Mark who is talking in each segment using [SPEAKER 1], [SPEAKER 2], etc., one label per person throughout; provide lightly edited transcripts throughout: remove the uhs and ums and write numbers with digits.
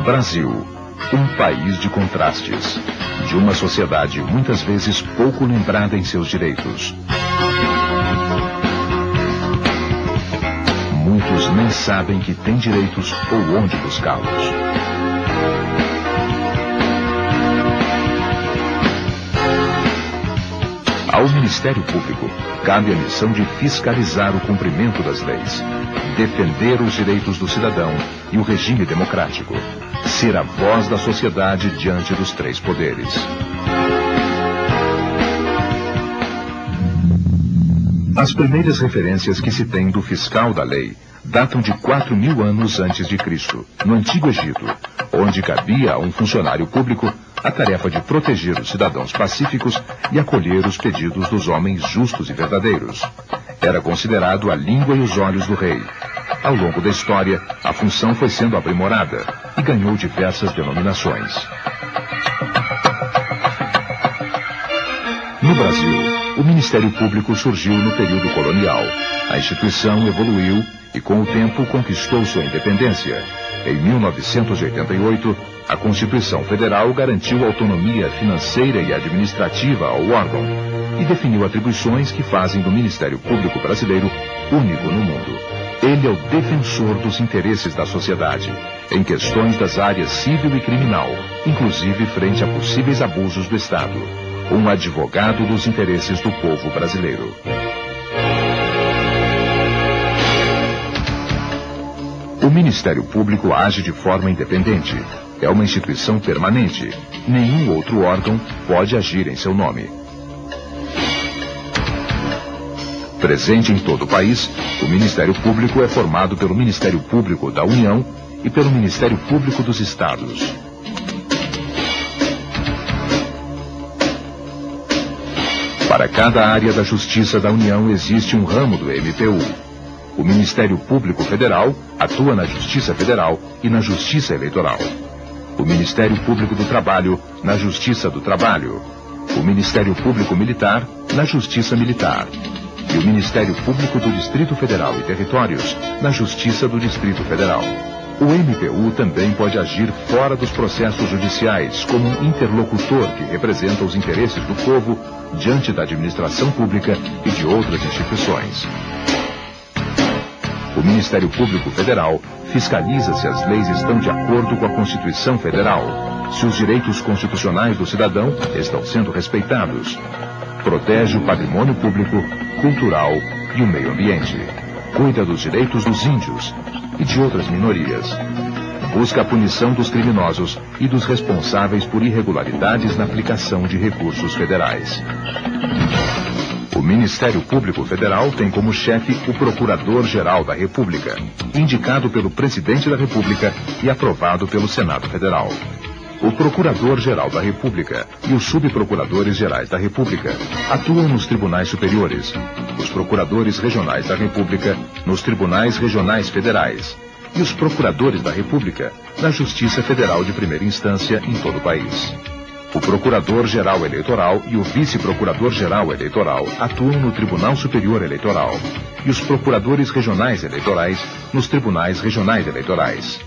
[SPEAKER 1] Brasil, um país de contrastes, de uma sociedade muitas vezes pouco lembrada em seus direitos. Muitos nem sabem que têm direitos ou onde buscá-los. Ao Ministério Público, cabe a missão de fiscalizar o cumprimento das leis, defender os direitos do cidadão e o regime democrático, ser a voz da sociedade diante dos três poderes. As primeiras referências que se tem do fiscal da lei datam de 4.000 anos antes de Cristo, no Antigo Egito, onde cabia a um funcionário público a tarefa de proteger os cidadãos pacíficos e acolher os pedidos dos homens justos e verdadeiros. Era considerado a língua e os olhos do rei. Ao longo da história, a função foi sendo aprimorada e ganhou diversas denominações. No Brasil, o Ministério Público surgiu no período colonial. A instituição evoluiu e, com o tempo, conquistou sua independência. Em 1988, a Constituição Federal garantiu autonomia financeira e administrativa ao órgão e definiu atribuições que fazem do Ministério Público brasileiro único no mundo. Ele é o defensor dos interesses da sociedade, em questões das áreas civil e criminal, inclusive frente a possíveis abusos do Estado. Um advogado dos interesses do povo brasileiro. O Ministério Público age de forma independente. É uma instituição permanente. Nenhum outro órgão pode agir em seu nome. Presente em todo o país, o Ministério Público é formado pelo Ministério Público da União e pelo Ministério Público dos Estados. Para cada área da Justiça da União existe um ramo do MPU. O Ministério Público Federal atua na Justiça Federal e na Justiça Eleitoral. O Ministério Público do Trabalho na Justiça do Trabalho. O Ministério Público Militar na Justiça Militar. E o Ministério Público do Distrito Federal e Territórios na Justiça do Distrito Federal. O MPU também pode agir fora dos processos judiciais como um interlocutor que representa os interesses do povo diante da administração pública e de outras instituições. O Ministério Público Federal fiscaliza se as leis estão de acordo com a Constituição Federal, se os direitos constitucionais do cidadão estão sendo respeitados. Protege o patrimônio público, cultural e o meio ambiente. Cuida dos direitos dos índios e de outras minorias. Busca a punição dos criminosos e dos responsáveis por irregularidades na aplicação de recursos federais. O Ministério Público Federal tem como chefe o Procurador-Geral da República, indicado pelo Presidente da República e aprovado pelo Senado Federal. O Procurador-Geral da República e os Subprocuradores Gerais da República atuam nos tribunais superiores, os Procuradores Regionais da República nos Tribunais Regionais Federais e os Procuradores da República na Justiça Federal de Primeira Instância em todo o país. O Procurador-Geral Eleitoral e o Vice-Procurador-Geral Eleitoral atuam no Tribunal Superior Eleitoral e os Procuradores Regionais Eleitorais nos Tribunais Regionais Eleitorais.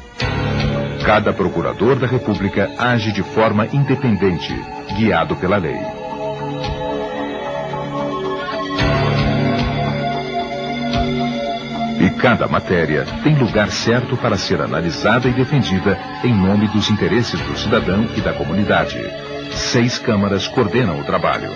[SPEAKER 1] Cada Procurador da República age de forma independente, guiado pela lei. E cada matéria tem lugar certo para ser analisada e defendida em nome dos interesses do cidadão e da comunidade. 6 câmaras coordenam o trabalho.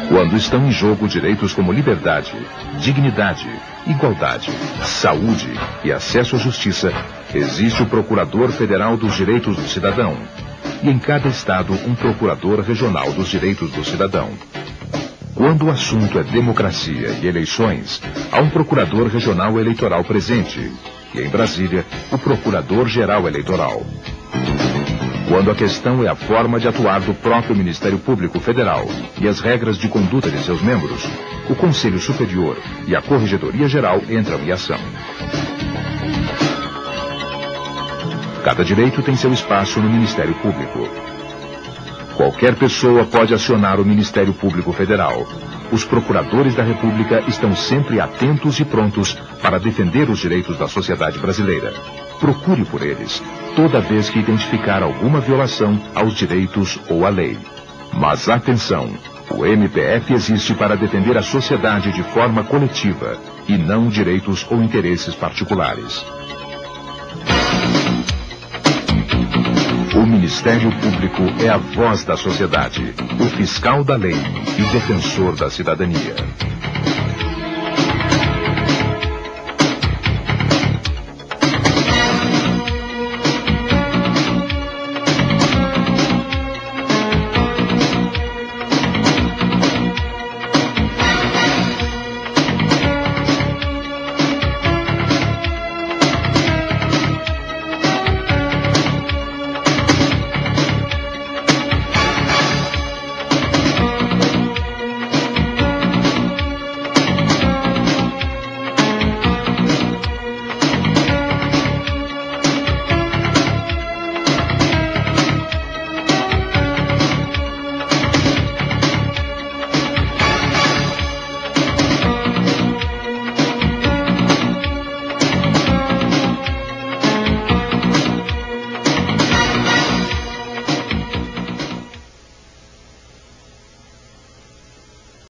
[SPEAKER 1] Quando estão em jogo direitos como liberdade, dignidade, igualdade, saúde e acesso à justiça, existe o Procurador Federal dos Direitos do Cidadão. E em cada estado, um Procurador Regional dos Direitos do Cidadão. Quando o assunto é democracia e eleições, há um Procurador Regional Eleitoral presente. E em Brasília, o Procurador-Geral Eleitoral. Quando a questão é a forma de atuar do próprio Ministério Público Federal e as regras de conduta de seus membros, o Conselho Superior e a Corregedoria Geral entram em ação. Cada direito tem seu espaço no Ministério Público. Qualquer pessoa pode acionar o Ministério Público Federal. Os procuradores da República estão sempre atentos e prontos para defender os direitos da sociedade brasileira. Procure por eles, toda vez que identificar alguma violação aos direitos ou à lei. Mas atenção, o MPF existe para defender a sociedade de forma coletiva e não direitos ou interesses particulares. O Ministério Público é a voz da sociedade, o fiscal da lei e defensor da cidadania.